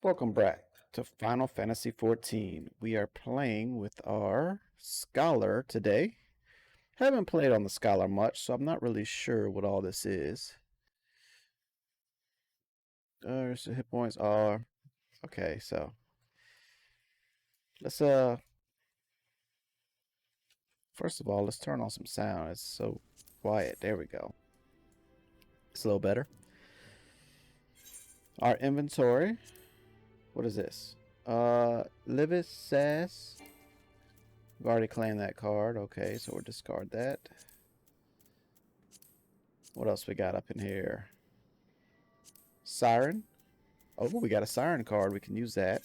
Welcome back to Final Fantasy XIV. We are playing with our Scholar today. Haven't played on the Scholar much, so I'm not really sure what all this is. So hit points are okay. So let's first of all let's turn on some sound. It's so quiet. There we go. It's a little better. Our inventory. What is this? Livis Sass. We've already claimed that card. Okay, so we'll discard that. What else we got up in here? Siren. Oh, we got a Siren card. We can use that.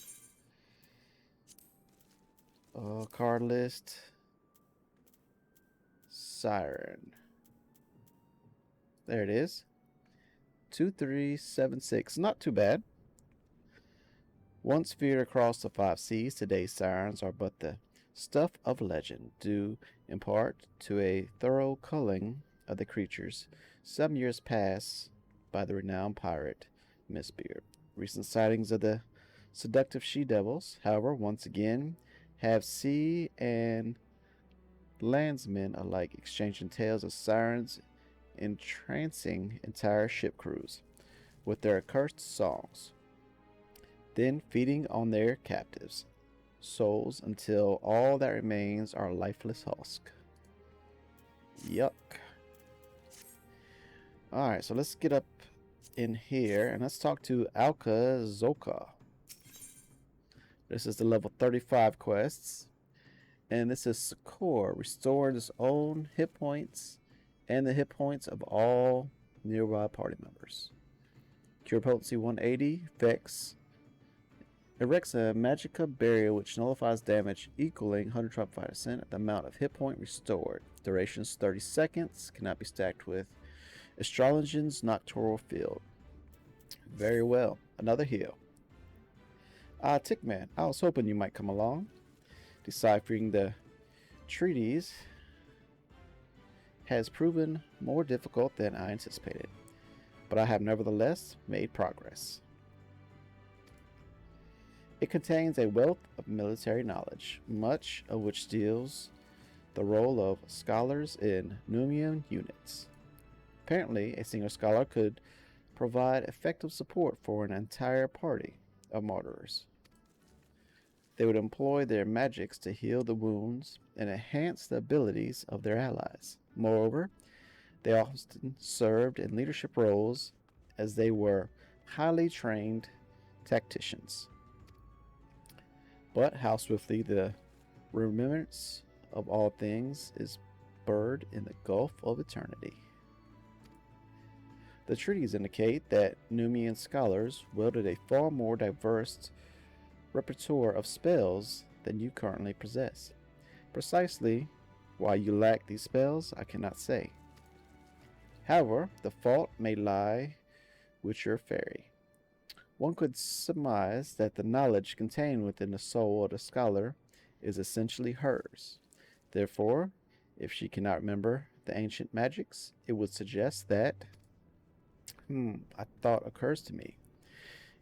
Card list. Siren. There it is. 2376. Not too bad. Once feared across the 5 seas, today's Sirens are but the stuff of legend, due in part to a thorough culling of the creatures some years past by the renowned pirate Mistbeard. Recent sightings of the seductive she-devils, however, once again have sea and landsmen alike exchanging tales of sirens entrancing entire ship crews with their accursed songs, then feeding on their captives' souls until all that remains are lifeless husk. Yuck. Alright, so let's get up in here and let's talk to Alka Zoka. This is the level 35 quests. And this is Sakor. Restores its own hit points and the hit points of all nearby party members. Cure potency 180. Erects a magica barrier which nullifies damage equaling 125% of the amount of hit point restored. Duration is 30 seconds. Cannot be stacked with Astrologian's Nocturnal Field. Very well. Another heal. Tickman, I was hoping you might come along. Deciphering the treaties has proven more difficult than I anticipated, but I have nevertheless made progress. It contains a wealth of military knowledge, much of which deals the role of scholars in Numian units. Apparently, a single scholar could provide effective support for an entire party of martyrs. They would employ their magics to heal the wounds and enhance the abilities of their allies. Moreover, they often served in leadership roles as they were highly trained tacticians. But how swiftly the remembrance of all things is buried in the gulf of eternity. The treaties indicate that Numian scholars wielded a far more diverse repertoire of spells than you currently possess. Precisely why you lack these spells, I cannot say. However, the fault may lie with your fairy. One could surmise that the knowledge contained within the soul of the scholar is essentially hers. Therefore, if she cannot remember the ancient magics, it would suggest that a thought occurs to me.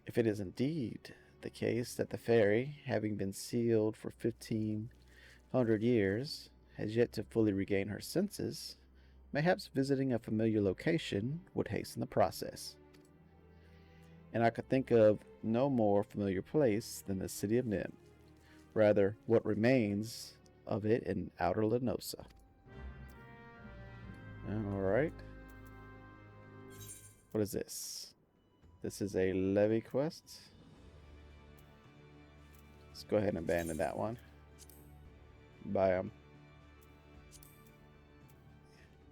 If it is indeed the case that the fairy, having been sealed for 1500 years, has yet to fully regain her senses, mayhaps visiting a familiar location would hasten the process. And I could think of no more familiar place than the city of Nim, rather what remains of it in outer Lenosa. Alright. What is this? This is a levy quest. Let's go ahead and abandon that one.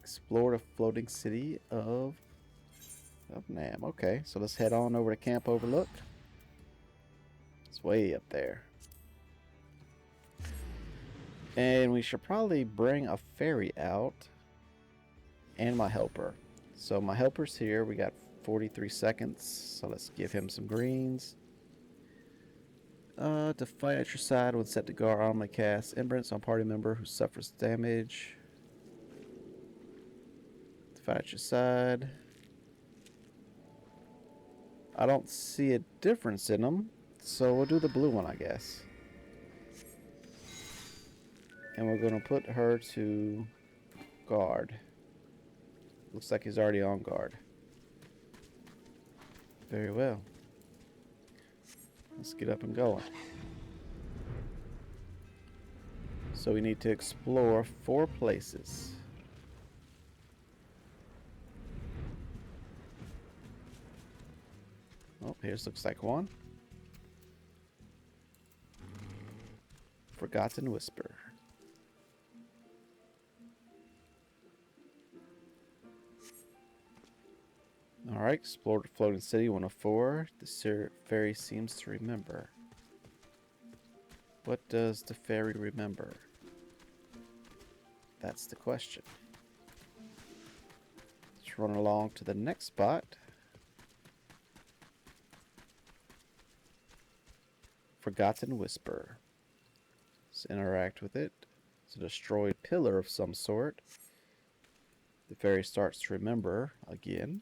Explore the floating city of Nam. Okay, so let's head on over to Camp Overlook. It's way up there. And we should probably bring a fairy out and my helper. So my helper's here. We got 43 seconds. So let's give him some greens. To fight at your side when set to guard, automatically cast Embrace on party member who suffers damage. To fight at your side. I don't see a difference in them. So we'll do the blue one, I guess. And we're going to put her to guard. Looks like he's already on guard. Very well. Let's get up and going. So we need to explore 4 places. Oh, here's looks like one. Forgotten Whisper. Alright, explored the floating city 104. The fairy seems to remember. What does the fairy remember? That's the question. Let's run along to the next spot. Forgotten Whisper. Let's interact with it. It's a destroyed pillar of some sort. The fairy starts to remember again.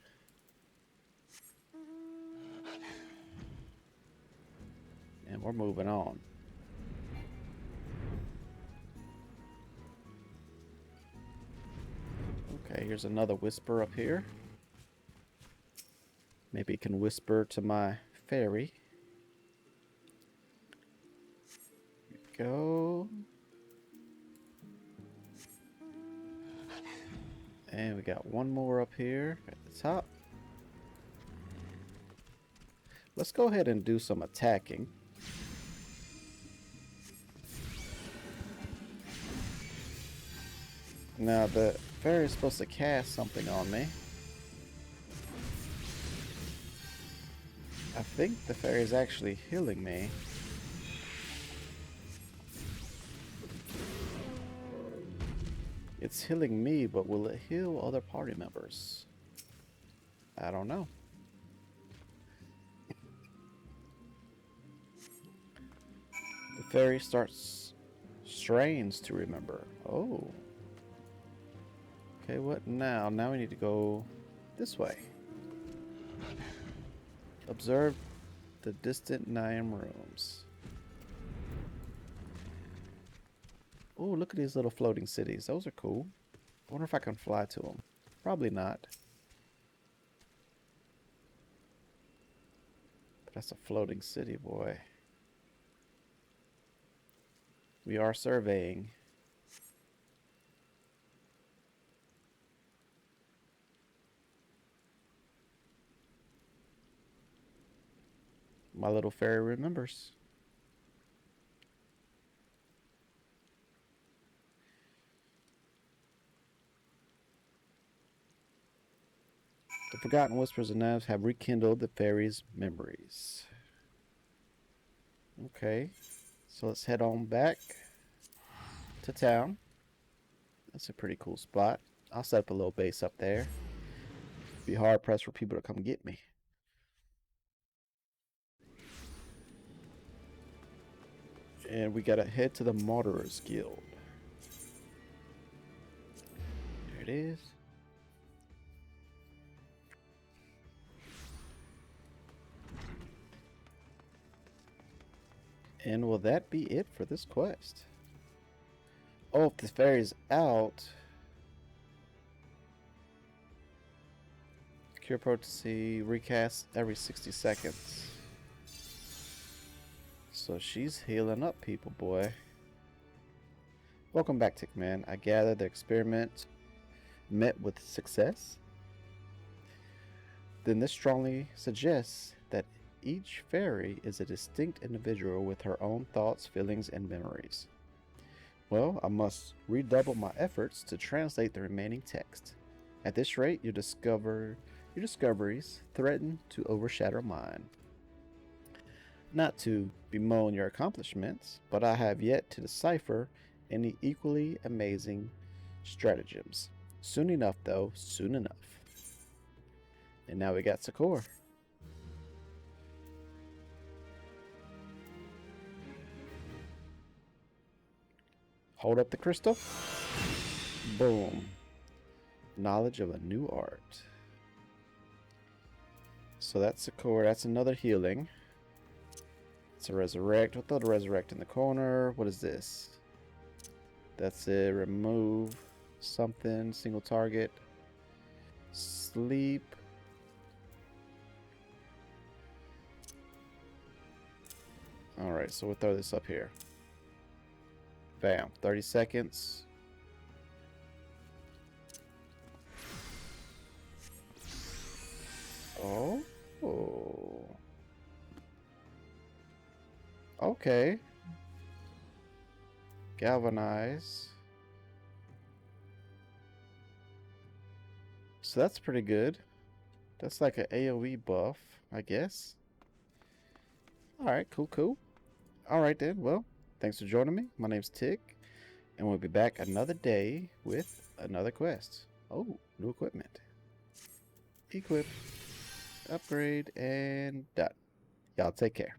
And we're moving on. Okay, here's another whisper up here. Maybe it can whisper to my fairy. Here we go. And we got one more up here at the top. Let's go ahead and do some attacking. Now the fairy is supposed to cast something on me. I think the fairy is actually healing me. It's healing me, but will it heal other party members? I don't know. The fairy strains to remember. Oh. Okay, what now? Now we need to go this way. Observe the distant 9 rooms. Oh, look at these little floating cities. Those are cool. I wonder if I can fly to them. Probably not. But that's a floating city, boy. We are surveying. My little fairy remembers. The forgotten whispers and knives have rekindled the fairy's memories. Okay, so let's head on back to town. That's a pretty cool spot. I'll set up a little base up there. Be hard pressed for people to come get me. And we gotta head to the Martyrers Guild. There it is. And will that be it for this quest? Oh, if the fairy's out. Cure potency recast every 60 seconds. So she's healing up people, boy. Welcome back, Tickman. I gather the experiment met with success. Then this strongly suggests that each fairy is a distinct individual with her own thoughts, feelings, and memories. Well, I must redouble my efforts to translate the remaining text. At this rate, your discoveries threaten to overshadow mine. Not to bemoan your accomplishments, but I have yet to decipher any equally amazing stratagems. Soon enough, though, soon enough. And now we got Sakura. Hold up the crystal. Boom. Knowledge of a new art. So that's Sakura. That's another healing. That's a resurrect. We'll throw the resurrect in the corner. What is this? That's it. Remove something. Single target. Sleep. Alright, so we'll throw this up here. Bam. 30 seconds. Oh. Okay. Galvanize. So that's pretty good. That's like an AoE buff, I guess. Alright, cool. Alright then, well, thanks for joining me. My name's Tick, and we'll be back another day with another quest. Oh, new equipment. Equip, upgrade, and done. Y'all take care.